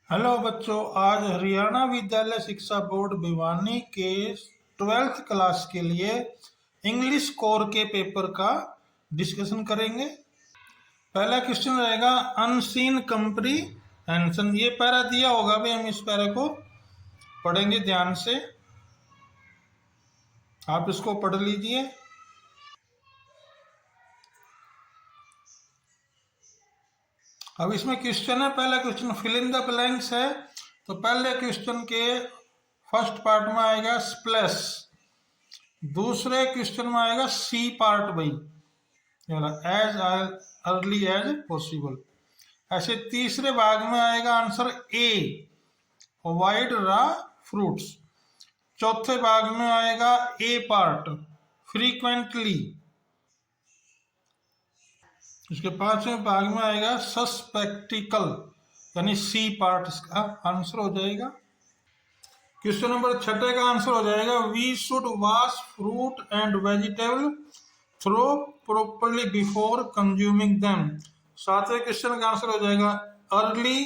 Hello बच्चों, आज हरियाणा विद्यालय शिक्षा बोर्ड भिवानी के 12th क्लास के लिए इंग्लिश कोर के पेपर का डिस्कशन करेंगे। पहला क्वेश्चन रहेगा अनसीन कंप्रीहेंशन। ये पैरा दिया होगा भाई, हम इस पैरा को पढ़ेंगे ध्यान से। आप इसको पढ़ लीजिए। अब इसमें क्वेश्चन है, पहला question fill in the blanks है। तो पहले क्वेश्चन के फर्स्ट पार्ट में आएगा स्प्लैश, दूसरे क्वेश्चन में आएगा सी पार्ट भाई, एज अर्ली एज पॉसिबल। ऐसे तीसरे भाग में आएगा answer A, avoid raw fruits. चौथे भाग में आएगा ए पार्ट, फ्रीक्वेंटली। इसके पांचवें भाग में आएगा सस्पेक्टिकल, यानी सी पार्ट इसका आंसर हो जाएगा। क्वेश्चन नंबर 6 का आंसर हो जाएगा we should wash fruit and vegetable thoroughly properly before consuming them. 7वें क्वेश्चन का आंसर हो जाएगा अर्ली।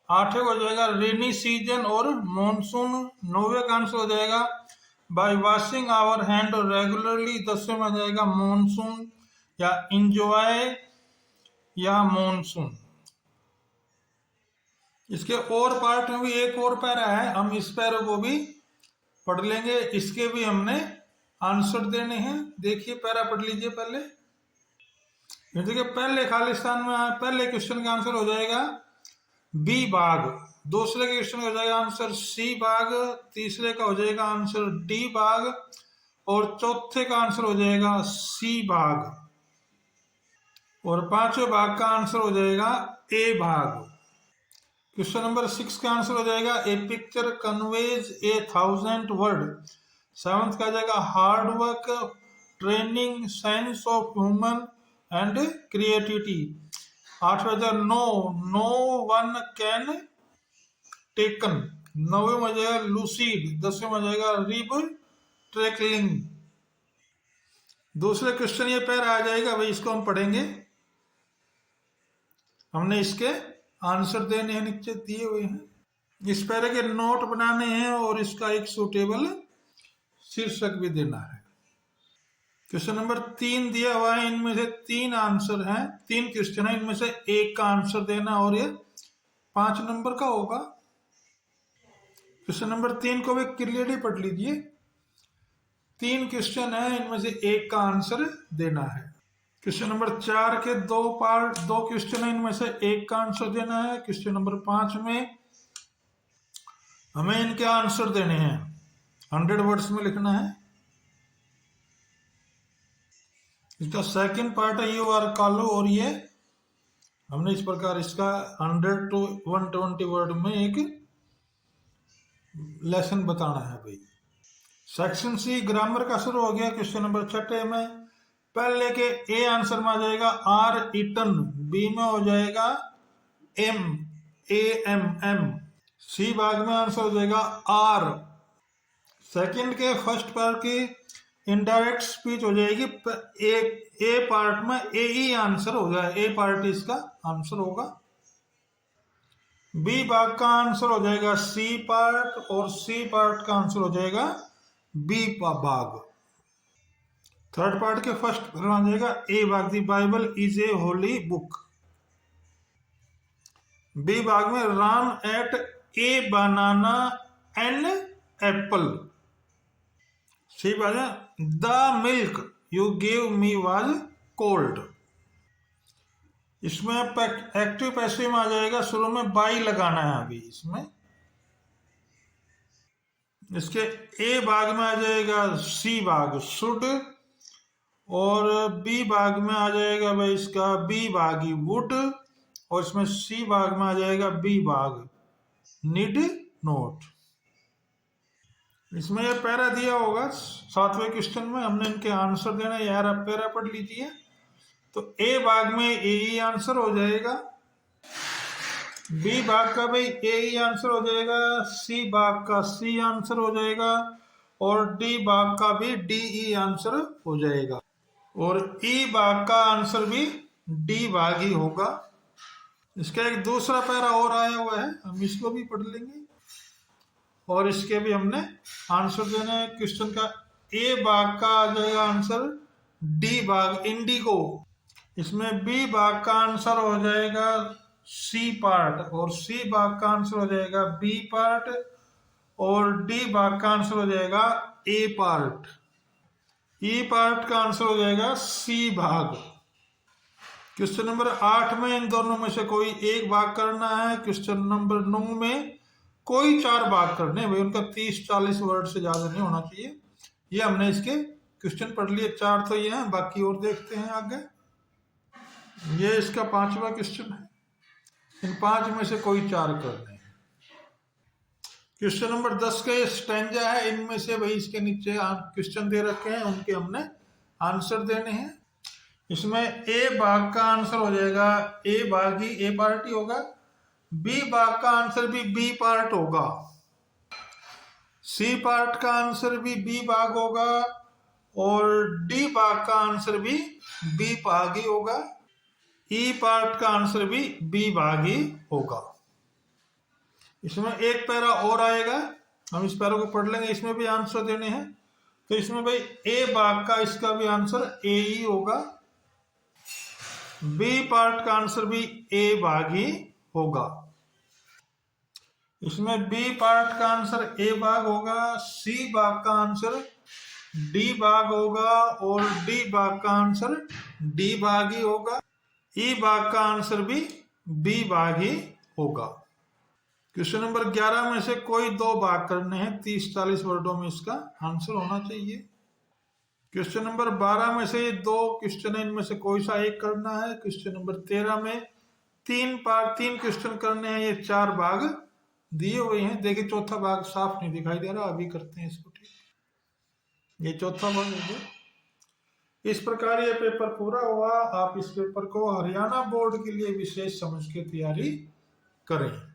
8वें हो जाएगा रेनी सीजन और मॉनसून। 9वें का आंसर हो जाएगा by washing our hand regularly. 10वें में आ जाएगा मॉनसून या इंजॉय या मॉनसून। इसके और पार्ट में भी एक और पैरा है, हम इस पैरा को भी पढ़ लेंगे। इसके भी हमने आंसर देने हैं। देखिए पैरा पढ़ लीजिए पहले। देखिए पहले खालिस्तान में पहले क्वेश्चन का आंसर हो जाएगा बी बाग, दूसरे क्वेश्चन का हो जाएगा आंसर सी बाग, तीसरे का हो जाएगा आंसर डी बाग और चौथे का आंसर हो जाएगा सी बाग और पांचवें भाग का आंसर हो जाएगा ए भाग। क्वेश्चन नंबर 6 का आंसर हो जाएगा ए पिक्चर कन्वेज 1000 वर्ड। 7th का जाएगा hard work, training, sense of human and creativity. 8वां जाएगा नो वन कैन टेकन। 9वें में जाएगा लूसीड। 10वें में जाएगा रिब ट्रैकलिंग। दूसरे क्वेश्चन ये पैर आ जाएगा भाई, इसको हम पढ़ेंगे। हमने इसके आंसर देने हैं, नीचे दिए हुए हैं। इस पैरे के नोट बनाने हैं और इसका एक सूटेबल शीर्षक भी देना है। क्वेश्चन नंबर 3 दिया हुआ है, इनमें से 3 आंसर हैं, 3 क्वेश्चन है, इनमें से एक का आंसर देना और ये 5 नंबर का होगा। क्वेश्चन नंबर 3 को भी क्लियरली पढ़ लीजिए। 3 क्वेश्चन है, इनमें से एक का आंसर देना है। क्वेश्चन नंबर 4 के 2 क्वेश्चन है, इनमें से एक का आंसर देना है। क्वेश्चन नंबर 5 में हमें इनके आंसर देने हैं, 100 वर्ड्स में लिखना है। इसका सेकंड पार्ट है यू आर कालो, और ये हमने इस प्रकार इसका 100 to 120 वर्ड में एक लेसन बताना है भाई। सेक्शन सी ग्रामर का शुरू हो गया। क्वेश्चन नंबर 6 में पहले के ए आंसर में आ जाएगा आर ईटन, बी में हो जाएगा एम ए एम एम, सी भाग में आंसर हो जाएगा आर। सेकंड के फर्स्ट पार्ट की इनडायरेक्ट स्पीच हो जाएगी। ए पार्ट में ए ही आंसर हो जाएगा, ए पार्ट इसका आंसर होगा। बी भाग का आंसर हो जाएगा सी पार्ट और सी पार्ट का आंसर हो जाएगा बी भाग। थर्ड पार्ट के फर्स्ट आ जाएगा ए भाग, the bible is a holy book. B भाग में Ram ate a banana an apple. C भाग में the milk you give me was cold. इसमें एक्टिव पैसिव में आ जाएगा, शुरू में बाई लगाना है अभी इसमें। इसके ए भाग में आ जाएगा सी भाग शुड और बी भाग में आ जाएगा भाई इसका बी भागी वुड और इसमें सी भाग में आ जाएगा बी भाग नीड नोट। इसमें यह पैरा दिया होगा 7वें क्वेश्चन में, हमने इनके आंसर देना है। यार आप पैरा पढ़ लीजिए। तो ए भाग में ए ही आंसर हो जाएगा, बी भाग का भाई ए ही आंसर हो जाएगा, सी भाग का सी आंसर हो जाएगा और डी भाग का भी डी ई आंसर हो जाएगा और ई भाग का आंसर भी डी भाग ही होगा। इसका एक दूसरा पैरा और आया हुआ है, हम इसको भी पढ़ लेंगे और इसके भी हमने आंसर देना है। क्वेश्चन का ए भाग का आ जाएगा आंसर डी भाग इंडिगो। इसमें बी भाग का आंसर हो जाएगा सी पार्ट, और सी भाग का आंसर हो जाएगा बी पार्ट, और डी भाग का आंसर हो जाएगा ए पार्ट। ई पार्ट का आंसर हो जाएगा सी भाग। क्वेश्चन नंबर 8 में इन दोनों में से कोई एक भाग करना है। क्वेश्चन नंबर 9 में कोई 4 भाग करने हैं भाई, उनका 30-40 वर्ड से ज्यादा नहीं होना चाहिए। ये हमने इसके क्वेश्चन पढ़ लिए, 4 तो ये हैं, बाकी और देखते हैं आगे। ये इसका 5वां क्वेश्चन है, इन 5 में से कोई 4 करने हैं। क्वेश्चन नंबर 10 का ये स्टैंजा है, इनमें से भाई इसके नीचे क्वेश्चन दे रखे हैं, उनके हमने आंसर देने हैं। इसमें ए भाग का आंसर हो जाएगा ए भाग ही ए पार्ट ही होगा, बी भाग का आंसर भी बी पार्ट होगा, सी पार्ट का आंसर भी बी भाग होगा, और डी भाग का आंसर भी बी भाग ही होगा, ई पार्ट का आंसर भी बी भाग ही होगा। इसमें एक पैरा और आएगा, हम इस पैरा को पढ़ लेंगे, इसमें भी आंसर देने हैं। तो इसमें भाई ए भाग का इसका भी आंसर ए ही होगा, बी पार्ट का आंसर भी ए भाग ही होगा। इसमें बी पार्ट का आंसर ए भाग होगा, सी भाग का आंसर डी भाग होगा, और डी भाग का आंसर डी भाग ही होगा, ई भाग का आंसर भी बी भाग ही होगा। क्वेश्चन नंबर 11 में से कोई 2 भाग करने हैं, 30-40 वर्डों में इसका आंसर होना चाहिए। क्वेश्चन नंबर 12 में से 2 क्वेश्चन है, इनमें से कोई सा एक करना है। क्वेश्चन नंबर 13 में 3 क्वेश्चन करने हैं, ये 4 भाग दिए हुए हैं। देखिए चौथा भाग साफ नहीं दिखाई दे रहा, अभी करते हैं इसको, ठीक। ये चौथा भाग है। इस प्रकार ये पेपर पूरा हुआ। आप इस पेपर को हरियाणा बोर्ड के लिए विशेष समझ के तैयारी करें।